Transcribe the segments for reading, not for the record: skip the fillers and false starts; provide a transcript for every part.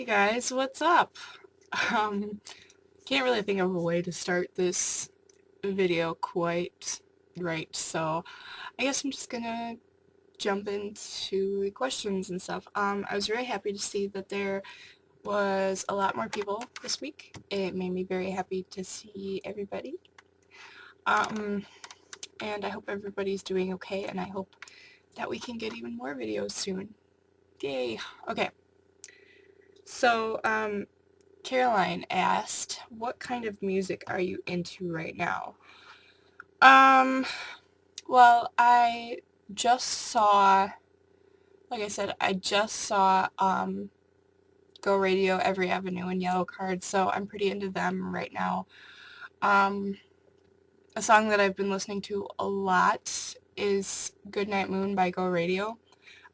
Hey guys, what's up? Um, can't really think of a way to start this video quite right, so I guess I'm just gonna jump into the questions and stuff. I was very happy to see that there was a lot more people this week. It made me very happy to see everybody. Um, and I hope everybody's doing okay, and I hope that we can get even more videos soon. Yay! Okay, so, Caroline asked, what kind of music are you into right now? Um, well, I just saw, like I said, I just saw, Go Radio, Every Avenue, and Yellow Card, so I'm pretty into them right now. Um, a song that I've been listening to a lot is Goodnight Moon by Go Radio.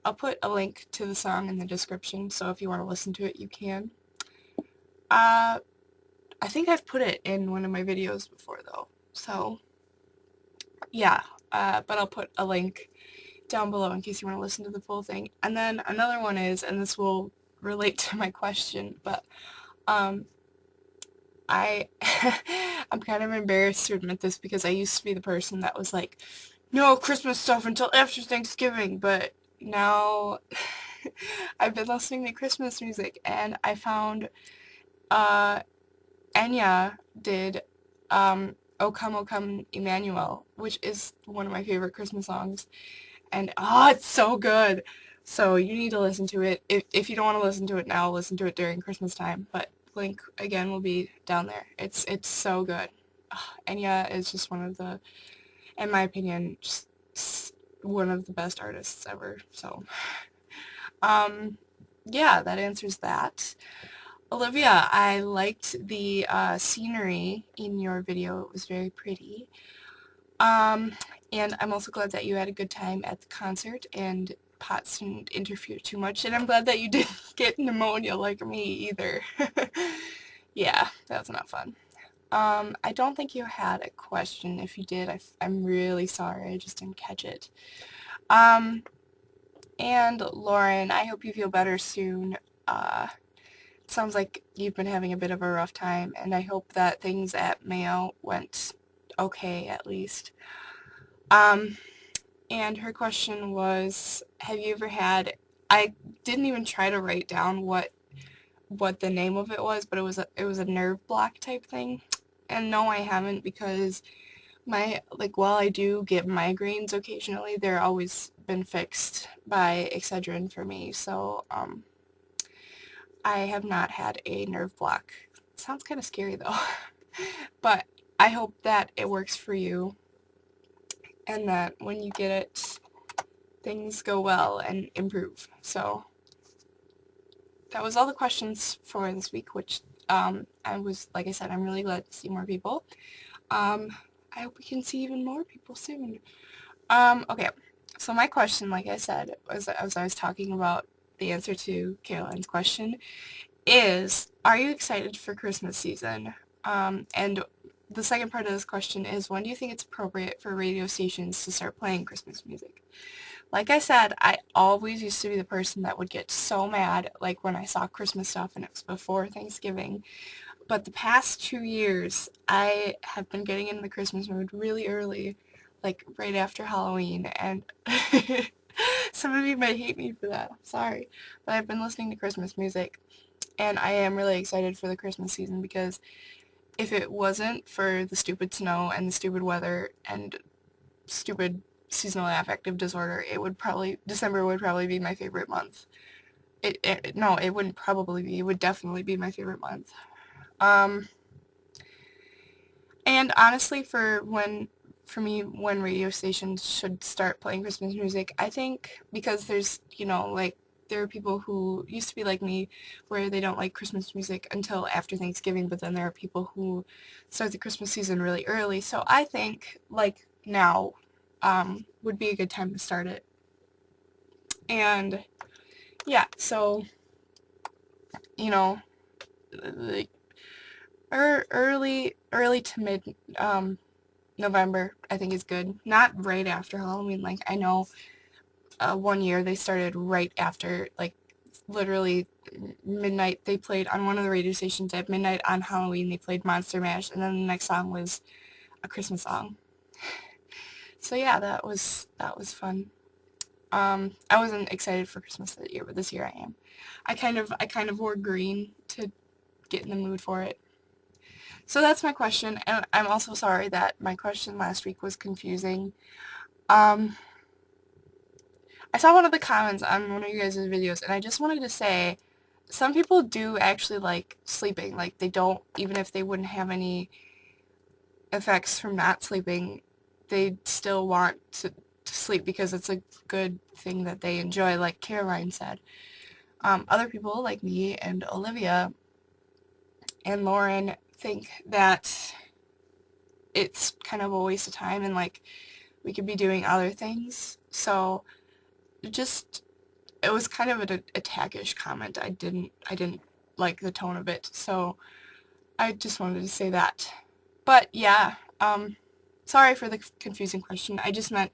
I'll put a link to the song in the description, so if you want to listen to it, you can. I think I've put it in one of my videos before, though, so yeah, but I'll put a link down below in case you want to listen to the full thing. And then another one is, and this will relate to my question, but I I'm kind of embarrassed to admit this because I used to be the person that was like, no Christmas stuff until after Thanksgiving, but now I've been listening to Christmas music and I found uh, Enya did O Come Emmanuel, which is one of my favorite Christmas songs. And oh, it's so good. So you need to listen to it. If you don't want to listen to it now, listen to it during Christmas time. But link again will be down there. It's so good. Enya is just one of the, in my opinion, just one of the best artists ever. So, yeah, that answers that. Olivia, I liked the scenery in your video. It was very pretty. And I'm also glad that you had a good time at the concert and pots didn't interfere too much. And I'm glad that you didn't get pneumonia like me either. Yeah, that was not fun. I don't think you had a question. If you did, I'm really sorry. I just didn't catch it. And Lauren, I hope you feel better soon. It sounds like you've been having a bit of a rough time, and I hope that things at Mayo went okay at least. And her question was, have you ever had, I didn't even try to write down what the name of it was, but it was a nerve block type thing. And no, I haven't because while I do get migraines occasionally, they're always been fixed by Excedrin for me. So, I have not had a nerve block. Sounds kind of scary though. But I hope that it works for you and that when you get it, things go well and improve. So that was all the questions for this week, which like I said, I'm really glad to see more people. I hope we can see even more people soon. Okay, so my question, like I said, was as I was talking about the answer to Caroline's question, is, are you excited for Christmas season? And the second part of this question is, when do you think it's appropriate for radio stations to start playing Christmas music? Like I said, I always used to be the person that would get so mad, like when I saw Christmas stuff and it was before Thanksgiving. But the past 2 years, I have been getting in the Christmas mood really early, like right after Halloween, and some of you might hate me for that, I'm sorry. But I've been listening to Christmas music, and I am really excited for the Christmas season because if it wasn't for the stupid snow and the stupid weather and stupid seasonal affective disorder, December would probably be my favorite month. No, it wouldn't probably be, it would definitely be my favorite month. And honestly, for me, when radio stations should start playing Christmas music, I think because there's, like, there are people who used to be like me where they don't like Christmas music until after Thanksgiving, but then there are people who start the Christmas season really early. So I think, like, now would be a good time to start it. And yeah, so, like, early to mid November, I think is good. Not right after Halloween. Like, I know one year they started right after, like, literally midnight. They played on one of the radio stations at midnight on Halloween. They played Monster Mash, and then the next song was a Christmas song. So yeah, that was fun. I wasn't excited for Christmas that year, but this year I am. I kind of wore green to get in the mood for it. So that's my question, and I'm also sorry that my question last week was confusing. Um, I saw one of the comments on one of you guys' videos, and I just wanted to say, some people do actually like sleeping. Like, they don't, even if they wouldn't have any effects from not sleeping, they still want to sleep because it's a good thing that they enjoy, like Caroline said. Other people, like me and Olivia and Lauren, think that it's kind of a waste of time and, like, we could be doing other things. So, just it was kind of an attackish comment. I didn't like the tone of it, so I just wanted to say that. But yeah, sorry for the confusing question. I just meant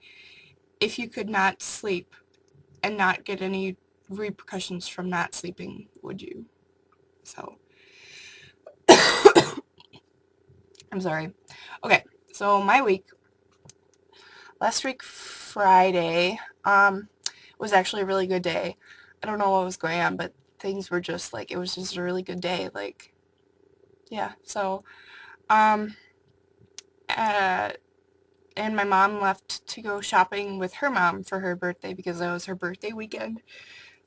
if you could not sleep and not get any repercussions from not sleeping, would you? So, I'm sorry. Okay, so my week, last week Friday, was actually a really good day. I don't know what was going on, but things were just like, it was just a really good day. Like, yeah, so, um, uh, and my mom left to go shopping with her mom for her birthday because it was her birthday weekend.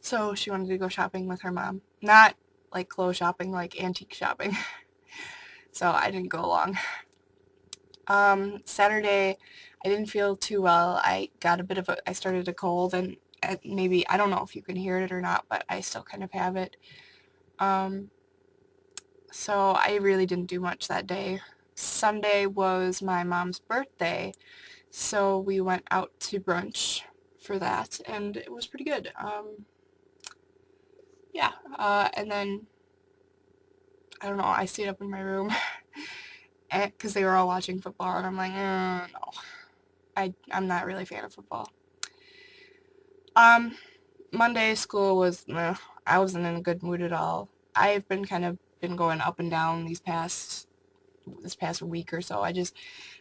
So she wanted to go shopping with her mom. Not like clothes shopping, like antique shopping. So I didn't go along. Saturday, I didn't feel too well. I started a cold, and maybe, I don't know if you can hear it or not, but I still kind of have it. Um, so I really didn't do much that day. Sunday was my mom's birthday, so we went out to brunch for that, and it was pretty good. Yeah, and then, I don't know, I stayed up in my room because they were all watching football, and I'm like, no, I'm not really a fan of football. Um, Monday school was, meh. I wasn't in a good mood at all. I've been going up and down this past week or so.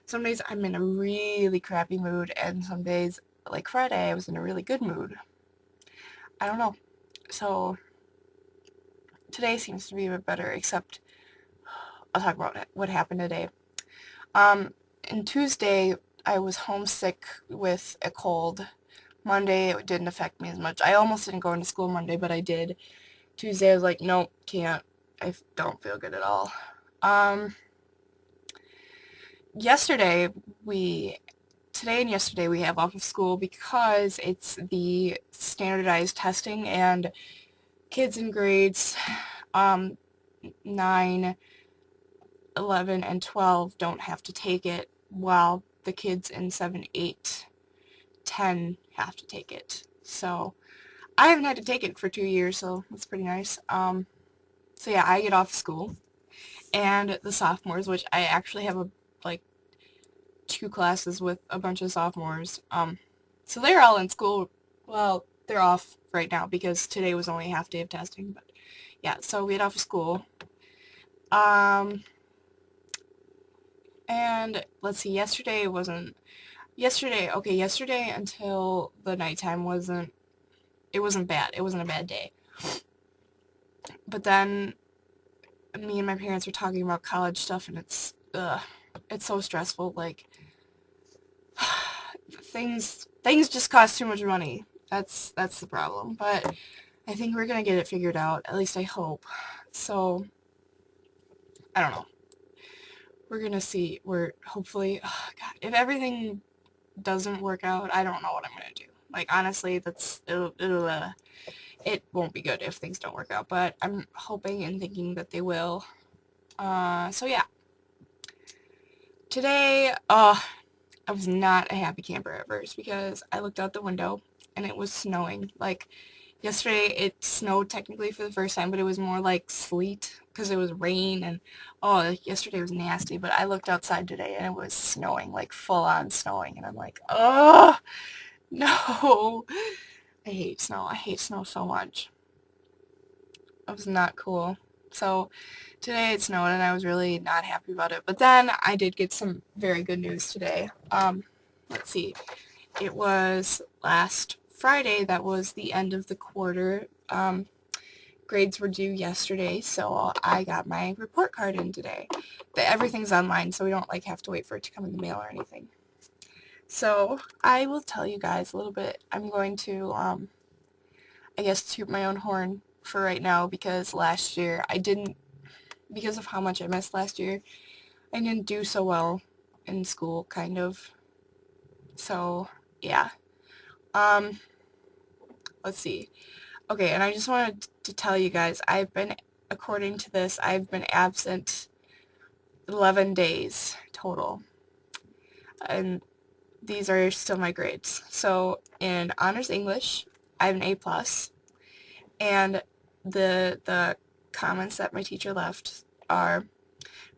Some days I'm in a really crappy mood, and some days, like Friday, I was in a really good mood. I don't know. So today seems to be a bit better, except I'll talk about what happened today. And Tuesday, I was homesick with a cold. Monday, it didn't affect me as much. I almost didn't go into school Monday, but I did. Tuesday, I was like, nope, can't. I don't feel good at all. Um, yesterday, today and yesterday, we have off of school because it's the standardized testing, and kids in grades 9, 11, and 12 don't have to take it, while the kids in 7, 8, 10 have to take it. So I haven't had to take it for 2 years, so that's pretty nice. So yeah, I get off school, and the sophomores, which I actually have like 2 classes with a bunch of sophomores, so they're all in school. Well, they're off right now because today was only a half day of testing, but yeah, so we get off of school. And let's see, yesterday until the nighttime it wasn't bad. It wasn't a bad day. But then me and my parents were talking about college stuff, and it's so stressful. Like, things just cost too much money. That's the problem. But I think we're gonna get it figured out. At least I hope. So I don't know. We're gonna see. We're hopefully. Oh God, if everything doesn't work out, I don't know what I'm gonna do. Like, honestly, it won't be good if things don't work out. But I'm hoping and thinking that they will. So yeah. Today, I was not a happy camper at first because I looked out the window and it was snowing. Like, yesterday it snowed technically for the first time, but it was more like sleet because it was rain, and yesterday was nasty. But I looked outside today and it was snowing, like full on snowing, and I'm like, oh no, I hate snow. I hate snow so much. It was not cool. So today it snowed and I was really not happy about it. But then I did get some very good news today. Let's see. It was last Friday that was the end of the quarter. Grades were due yesterday, so I got my report card in today. Everything's online, so we don't like have to wait for it to come in the mail or anything. So I will tell you guys a little bit. I'm going to, I guess, toot my own horn for right now because last year I didn't, because of how much I missed last year, I didn't do so well in school, kind of. So, yeah. Um, let's see. Okay, and I just wanted to tell you guys, according to this, I've been absent 11 days total. And these are still my grades. So in honors English, I have an A+, and the comments that my teacher left are,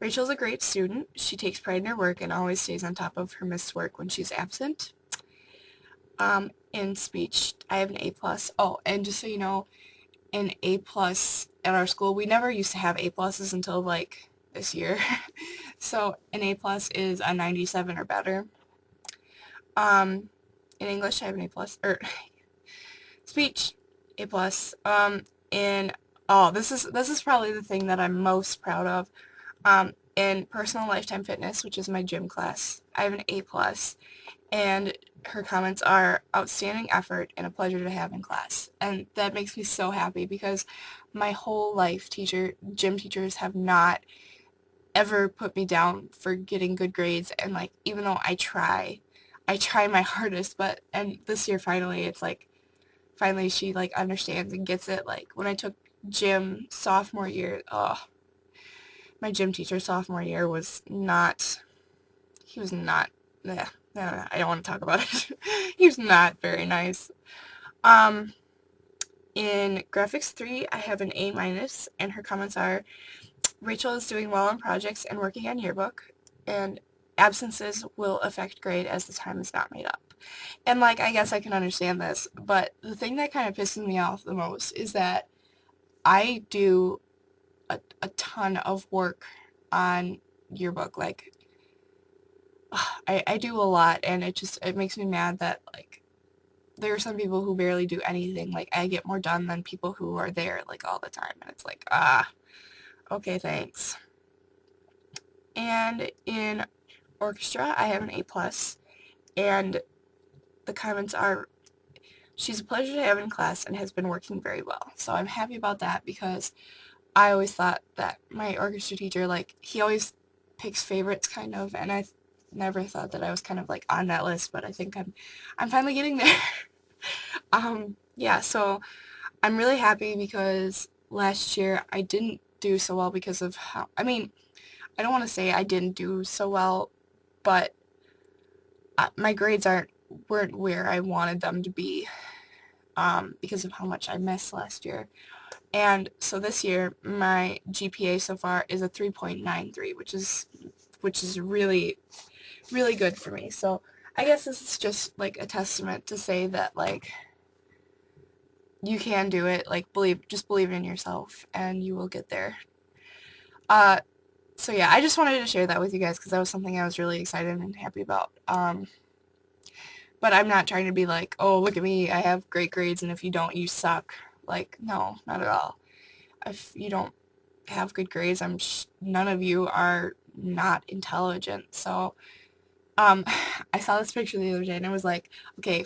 Rachel's a great student. She takes pride in her work and always stays on top of her missed work when she's absent. In speech, I have an A+. Oh, and just so you know, an A+ at our school, we never used to have A+ until like this year. So an A+ is a 97 or better. In English, I have an A+, or speech, A+. In, oh, this is probably the thing that I'm most proud of. In personal lifetime fitness, which is my gym class, I have an A+, and her comments are outstanding effort and a pleasure to have in class. And that makes me so happy because my whole life gym teachers have not ever put me down for getting good grades, and like even though I try my hardest, and this year finally it's like finally she like understands and gets it. Like when I took gym sophomore year, my gym teacher sophomore year was not, he was not, yeah, I don't want to talk about it. He was not very nice. In graphics 3, I have an A-, and her comments are, Rachel is doing well on projects and working on yearbook, and absences will affect grade as the time is not made up. And like, I guess I can understand this, but the thing that kind of pisses me off the most is that I do a ton of work on yearbook. Like, I do a lot, and it makes me mad that like there are some people who barely do anything. Like I get more done than people who are there like all the time, and it's like, okay, thanks. And in orchestra, I have an A+, and the comments are, she's a pleasure to have in class and has been working very well. So I'm happy about that because I always thought that my orchestra teacher, like, he always picks favorites kind of, and I never thought that I was kind of like on that list, but I think I'm finally getting there. Yeah, so I'm really happy because last year I didn't do so well because of how, I mean, I don't want to say I didn't do so well, but my grades weren't where I wanted them to be because of how much I missed last year. And so this year, my GPA so far is a 3.93, which is really, really good for me. So I guess this is just like a testament to say that like you can do it. Like just believe in yourself, and you will get there. So yeah, I just wanted to share that with you guys because that was something I was really excited and happy about. But I'm not trying to be like, oh, look at me, I have great grades, and if you don't, you suck. Like, no, not at all. If you don't have good grades, none of you are not intelligent. So, I saw this picture the other day, and it was like, okay,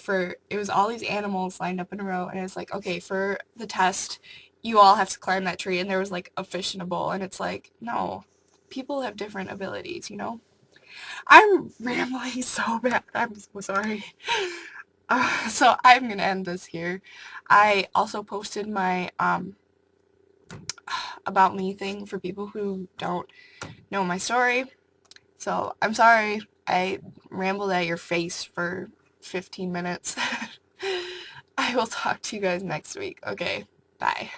it was all these animals lined up in a row, and it's like, okay, for the test, you all have to climb that tree, and there was like a fish in a bowl, and it's like, no, people have different abilities, you know? I'm rambling so bad. I'm so sorry. So I'm gonna end this here. I also posted my about me thing for people who don't know my story. So I'm sorry I rambled at your face for 15 minutes. I will talk to you guys next week. Okay, bye.